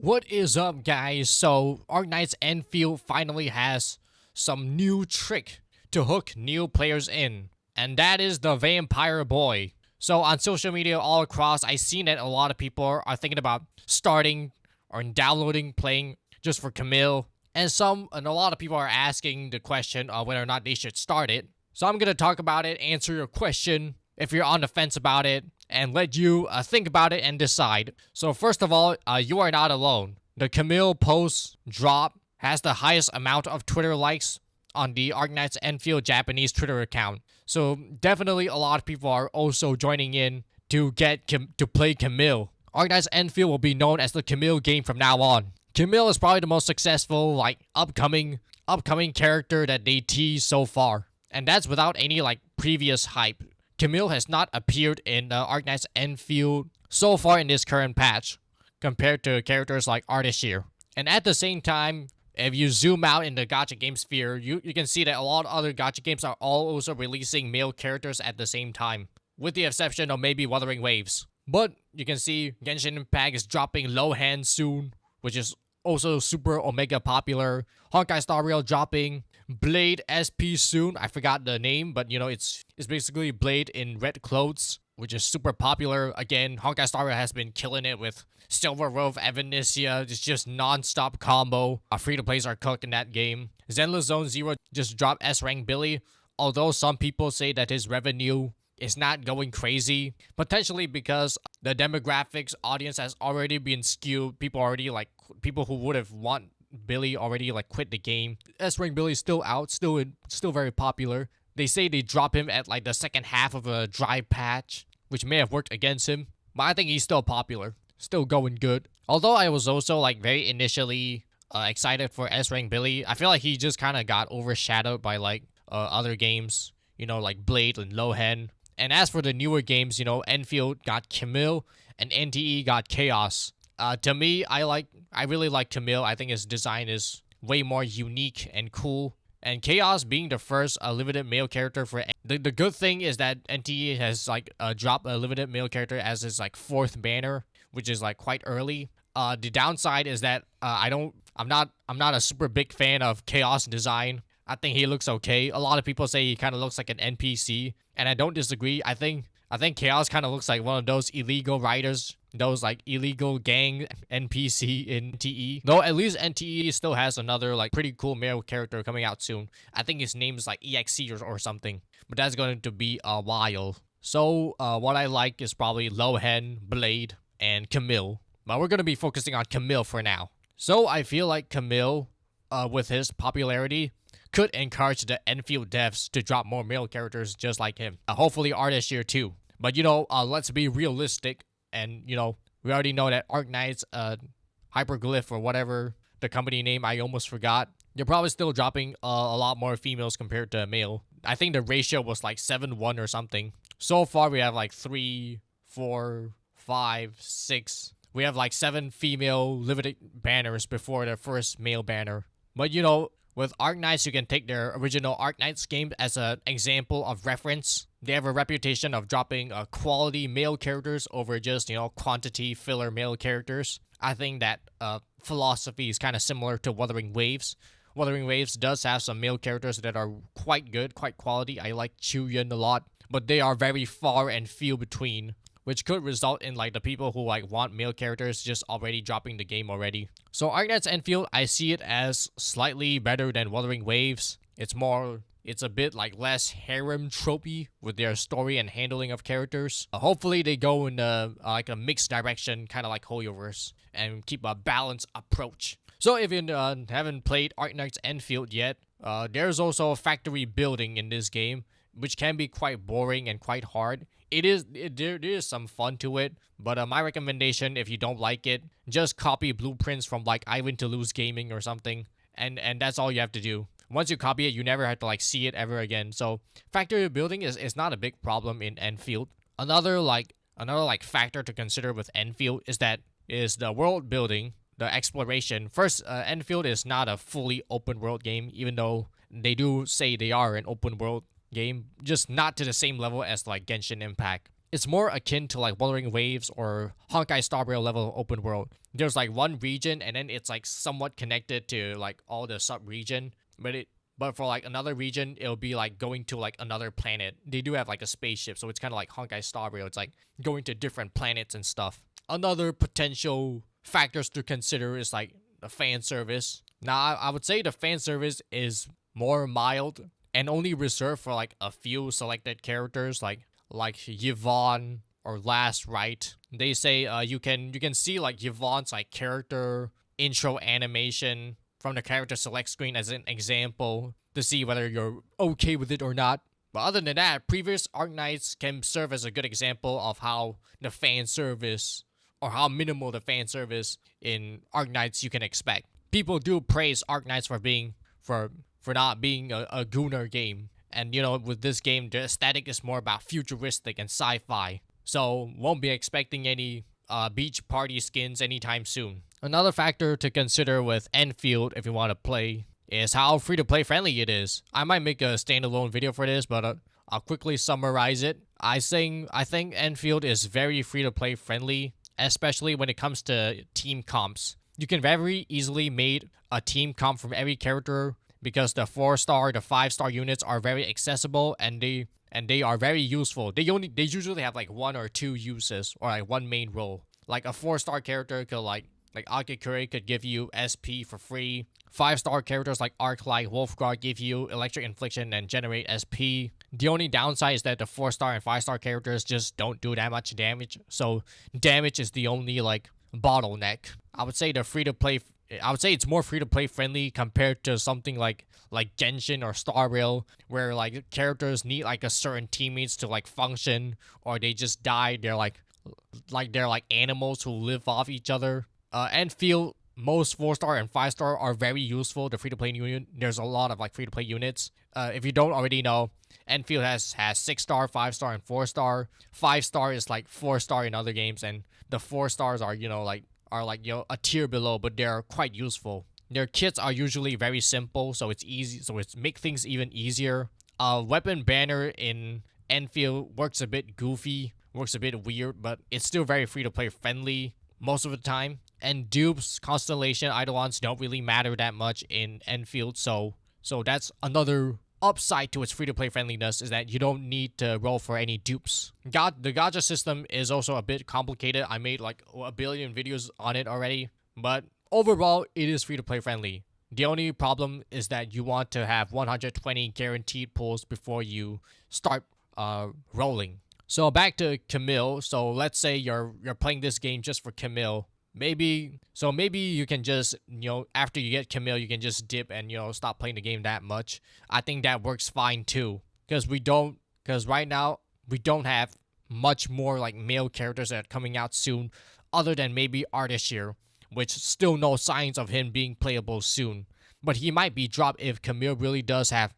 What is up, guys? So, Arknights Endfield finally has some new trick to hook new players in, and that is the Vampire Boy. So, on social media all across, I've seen that a lot of people are thinking about starting or downloading, playing just for Camille, and a lot of people are asking the question of whether or not they should start it. So, I'm gonna talk about it, answer your question if you're on the fence about it, and let you think about it and decide. So first of all, you are not alone. The Camille post drop has the highest amount of Twitter likes on the Arknights Endfield Japanese Twitter account. So definitely a lot of people are also joining in to to play Camille. Arknights Endfield will be known as the Camille game from now on. Camille is probably the most successful upcoming character that they teased so far, and that's without any previous hype. Camille has not appeared in Arknights Endfield so far in this current patch, compared to characters like Ardashir. And at the same time, if you zoom out in the gacha game sphere, you can see that a lot of other gacha games are all also releasing male characters at the same time, with the exception of maybe Wuthering Waves. But you can see Genshin Impact is dropping Lohan soon, which is also super omega popular. Honkai Star Rail dropping Blade SP soon. I forgot the name, but it's basically Blade in red clothes, which is super popular. Again, Honkai Star Rail has been killing it with Silver Road of Evanesia. It's just non-stop combo. Free-to-plays are cooked in that game. Zenless Zone Zero just dropped S-Rank Billy, although some people say that his revenue is not going crazy, potentially because the demographics audience has already been skewed. People who would have want Billy already quit the game. S-Rank Billy is still out, still very popular. They say they drop him at the second half of a dry patch, which may have worked against him, but I think he's still popular, still going good. Although I was also very initially excited for S-Rank Billy, I feel like he just kind of got overshadowed by other games, like Blade and Lohan. And as for the newer games, Enfield got Camille and NTE got Chaos. To me, I really like Camille. I think his design is way more unique and cool. And Chaos being the first limited male character for the good thing is that NTE has dropped a limited male character as his fourth banner, which is quite early. The downside is that I'm not a super big fan of Chaos design. I think he looks okay. A lot of people say he kind of looks like an NPC, and I don't disagree. I think Chaos kind of looks like one of those illegal riders, those illegal gang NPC in NTE. Though at least NTE still has another pretty cool male character coming out soon. I think his name's EXE or something, but that's going to be a while. So what I like is probably Lohan, Blade, and Camille. But we're going to be focusing on Camille for now. So I feel like Camille, with his popularity, could encourage the Enfield devs to drop more male characters just like him. Hopefully Ardashir too. But let's be realistic, and we already know that Arknights Hyperglyph or whatever the company name I almost forgot, they're probably still dropping a lot more females compared to male. I think the ratio was 7-1 or something. So far we have 3, 4, 5, 6. We have 7 female limited banners before the first male banner. But with Arknights, you can take their original Arknights game as an example of reference. They have a reputation of dropping quality male characters over just, quantity filler male characters. I think that philosophy is kind of similar to Wuthering Waves. Wuthering Waves does have some male characters that are quite good, quite quality. I like Chuyin a lot, but they are very far and few between, which could result in the people who want male characters just already dropping the game already. So Arknights Endfield, I see it as slightly better than Wuthering Waves. It's a bit less harem tropey with their story and handling of characters. Hopefully they go in a mixed direction, kind of like Hoyoverse, and keep a balanced approach. So if you haven't played Arknights Endfield yet, there's also factory building in this game, which can be quite boring and quite hard. There is some fun to it, but my recommendation, if you don't like it, just copy blueprints from Ivan Toulouse Gaming or something, and that's all you have to do. Once you copy it, you never have to see it ever again. So factory building is not a big problem in Enfield. Another factor to consider with Enfield is the world building, the exploration. First, Enfield is not a fully open world game, even though they do say they are an open world game, just not to the same level as Genshin Impact. it's more akin to like Wuthering Waves or Honkai Star Rail level open world. There's like one region and then it's like somewhat connected to like all the sub region, but for like another region, it'll be like going to like another planet. They do have like a spaceship, so it's kind of like Honkai Star Rail. It's like going to different planets and stuff. Another potential factors to consider is like the fan service. Now, I would say the fan service is more mild and only reserved for like a few selected characters, like Yvonne or Last Right. They say you can see like Yvonne's like character intro animation from the character select screen as an example to see whether you're okay with it or not. But other than that, previous Arknights can serve as a good example of how the fan service or how minimal the fan service in Arknights you can expect. People do praise Arknights for not being a Gunnar game. And you know, with this game, the aesthetic is more about futuristic and sci-fi. So won't be expecting any beach party skins anytime soon. Another factor to consider with Enfield if you want to play is how free-to-play friendly it is. I might make a standalone video for this, but I'll quickly summarize it. I think Enfield is very free-to-play friendly, especially when it comes to team comps. You can very easily make a team comp from every character because the 4-star, the 5-star units are very accessible and they are very useful. They usually have like 1 or 2 uses or like one main role. Like a 4-star character could like Akikuri could give you SP for free. 5-star characters like Arklight, Wolfguard give you electric infliction and generate SP. The only downside is that the 4-star and 5-star characters just don't do that much damage. So damage is the only like bottleneck. I would say it's more free-to-play friendly compared to something like Genshin or Star Rail, where like characters need like a certain teammates to like function, or they just die. They're like animals who live off each other. Enfield, most 4-star and 5-star are very useful. The free-to-play unit, there's a lot of like free-to-play units. If you don't already know, Enfield has 6-star, 5-star, and 4-star. 5-star is like 4-star in other games, and the 4-stars are a tier below, but they're quite useful. Their kits are usually very simple, so it's easy. So it's make things even easier. Weapon banner in Enfield works a bit goofy, works a bit weird, but it's still very free-to-play friendly most of the time. And dupes, Constellation, Eidolons don't really matter that much in Enfield, so that's another upside to its free-to-play friendliness, is that you don't need to roll for any dupes. The gacha system is also a bit complicated. I made like a billion videos on it already, but overall, it is free-to-play friendly. The only problem is that you want to have 120 guaranteed pulls before you start rolling. So back to Camille. So let's say you're playing this game just for Camille. Maybe you can just, after you get Camille, you can just dip and, stop playing the game that much. I think that works fine too. Because right now, we don't have much more like male characters that are coming out soon, other than maybe Ardashir, which still no signs of him being playable soon. But he might be dropped if Camille really does have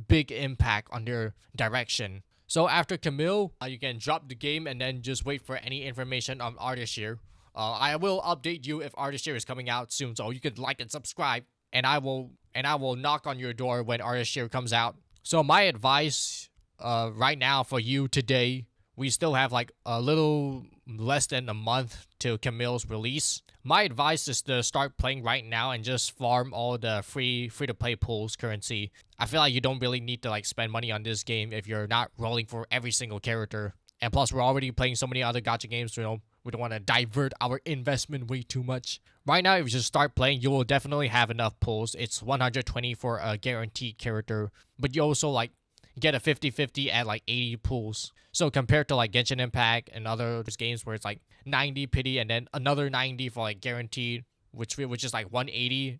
big impact on their direction. So after Camille, you can drop the game and then just wait for any information on Ardashir. I will update you if Ardashir is coming out soon, so you can like and subscribe, and I will knock on your door when Ardashir comes out. So my advice right now for you today, we still have like a little less than a month to Camille's release. My advice is to start playing right now and just farm all the free-to-play pools currency. I feel like you don't really need to like spend money on this game if you're not rolling for every single character. And plus, we're already playing so many other gacha games, we don't want to divert our investment way too much. Right now, if you just start playing, you will definitely have enough pulls. It's 120 for a guaranteed character, but you also like get a 50-50 at like 80 pulls. So compared to like Genshin Impact and other games where it's like 90 pity and then another 90 for like guaranteed, which is like 180.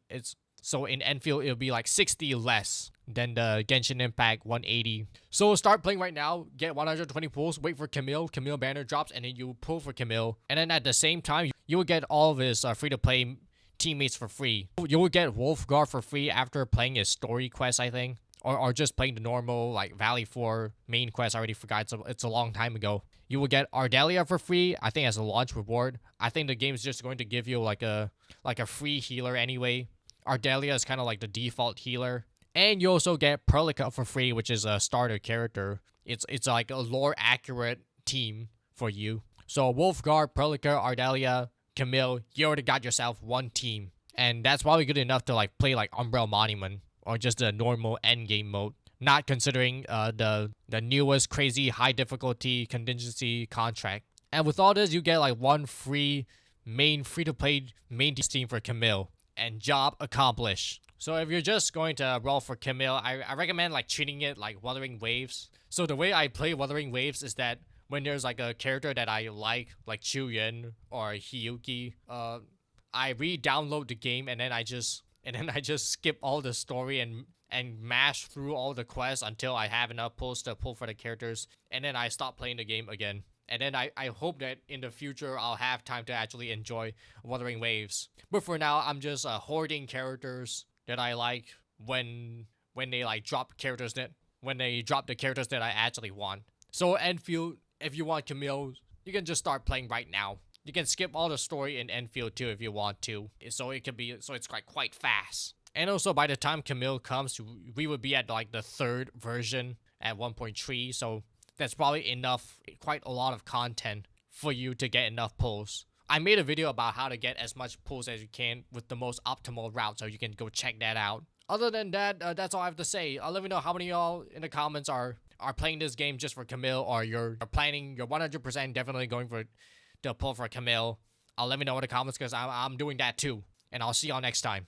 So in Enfield, it'll be like 60 less than the Genshin Impact 180. So start playing right now, get 120 pulls, wait for Camille banner drops, and then you pull for Camille. And then at the same time, you will get all of his free-to-play teammates for free. You will get Wolfguard for free after playing his story quest, I think. Or just playing the normal like Valley 4 main quest. I already forgot, it's a long time ago. You will get Ardelia for free, I think, as a launch reward. I think the game is just going to give you like a free healer anyway. Ardelia is kind of like the default healer. And you also get Perlica for free, which is a starter character. It's like a lore accurate team for you. So Wolfguard, Perlica, Ardelia, Camille, you already got yourself one team. And that's probably good enough to like play like Umbrella Monument or just the normal endgame mode. Not considering the newest crazy high difficulty contingency contract. And with all this, you get like one free to play main team for Camille. And job accomplished. So if you're just going to roll for Camille, I recommend like treating it like Wuthering Waves. So the way I play Wuthering Waves is that when there's like a character that I like Chuyin or Hiyuki, I re-download the game and then I just skip all the story and mash through all the quests until I have enough pulls to pull for the characters, and then I stop playing the game again. And then I hope that in the future I'll have time to actually enjoy Wuthering Waves. But for now, I'm just hoarding characters that I like when they like drop characters that when they drop the characters that I actually want. So Enfield, if you want Camille, you can just start playing right now. You can skip all the story in Enfield too if you want to. So it's quite fast. And also by the time Camille comes, we would be at like the third version at 1.3. So that's probably enough, quite a lot of content for you to get enough pulls. I made a video about how to get as much pulls as you can with the most optimal route, so you can go check that out. Other than that, that's all I have to say. Let me know how many of y'all in the comments are playing this game just for Camille, or you're 100% definitely going for the pull for Camille. Let me know in the comments because I'm doing that too. And I'll see y'all next time.